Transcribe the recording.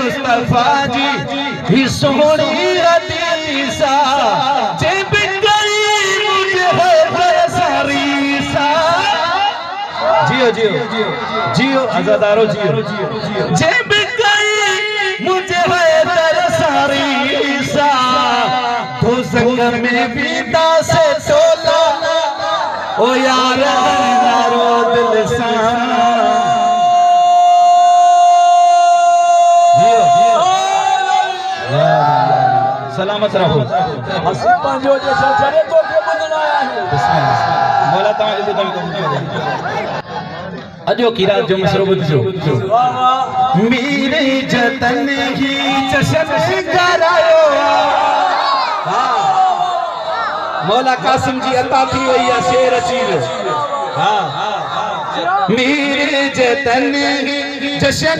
मुस्तफा जी ही सोनी हदीसा जे बिगड़ी मुझे है तरसारीसा। जियो जियो जियो आजादारो जियो जे बिगड़ी मुझे है तरसारीसा। तो संग में बीता से तोला ओ यार नारो दिल सा। सलामत रहो। मौला तव्हां जो कम अजो की रात जो मसरो बुझो मेरे जतन ही चशन करायो। मौला कासिम जी अता थी वही है शेर अची वियो। मेरे जतन ही जशन